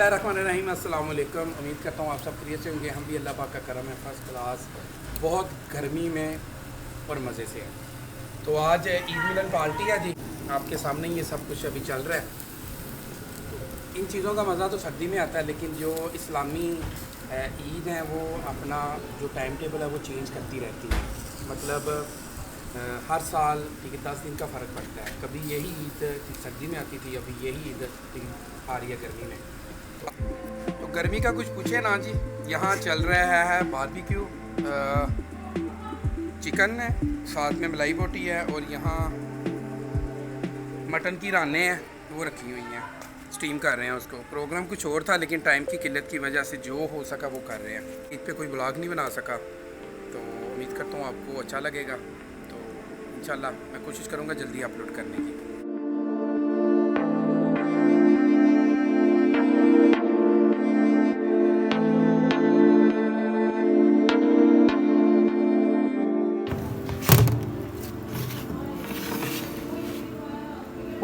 बिस्मिल्लाहिर्रहमानिर्रहीम, अस्सलाम वालेकुम। उम्मीद करता हूँ आप सब खैरियत से होंगे। हम भी अल्लाह पाक का करम है, फर्स्ट क्लास, बहुत गर्मी में और मज़े से है। तो आज ईद मिलन पार्टी है जी, आपके सामने ही ये सब कुछ अभी चल रहा है। इन चीज़ों का मज़ा तो सर्दी में आता है, लेकिन जो इस्लामी ईद है वो अपना जो टाइम टेबल है वो चेंज करती रहती है। मतलब हर साल ठीक है 10 दिन का फ़र्क पड़ता है। कभी यही ईद सर्दी में आती थी, अभी यही ईद आ रही है गर्मी में। तो गर्मी का कुछ पूछे ना जी। यहाँ चल रहा है बारबेक्यू, चिकन है, साथ में मलाई बोटी है, और यहाँ मटन की रानें हैं वो रखी हुई हैं, स्टीम कर रहे हैं उसको। प्रोग्राम कुछ और था, लेकिन टाइम की किल्लत की वजह से जो हो सका वो कर रहे हैं। ईद पे कोई ब्लॉग नहीं बना सका, तो उम्मीद करता हूँ आपको अच्छा लगेगा। तो इंशाल्लाह मैं कोशिश करूँगा जल्दी अपलोड करने की।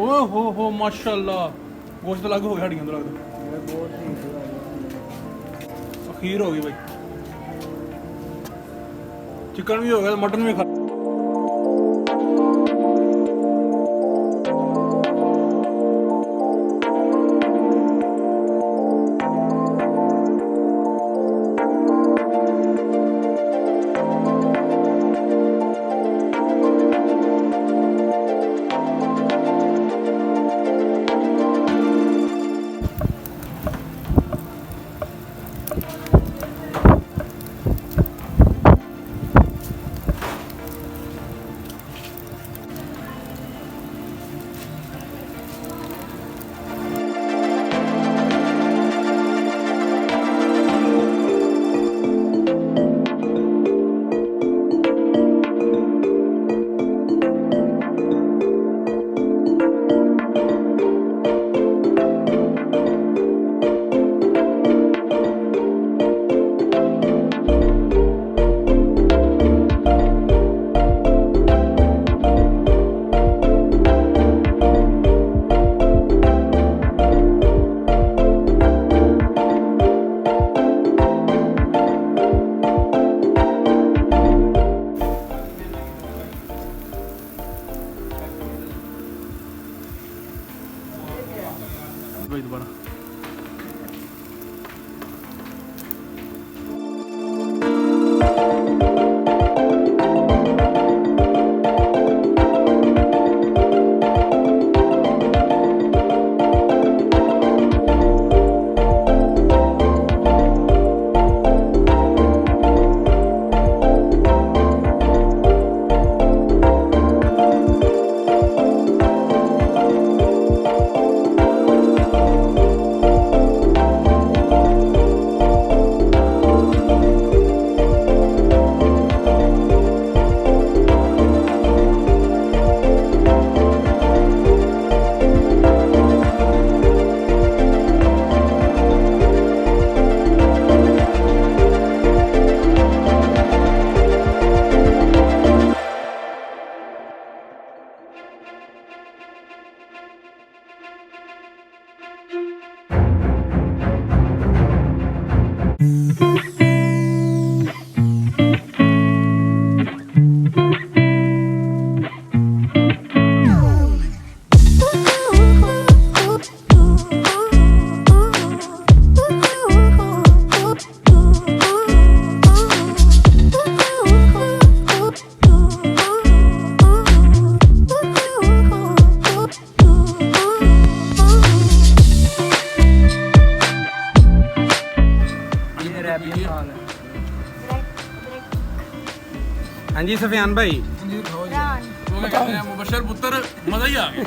ओ हो माशाल्लाह, गोश्त अलग हो गया हड्डियां तो लगता खीर हो गई भाई, चिकन भी हो गया, मटन भी खा। भाई दोबारा हाँ जी सफियान भाई, मुबशर पुत्र मजा ही आ गया।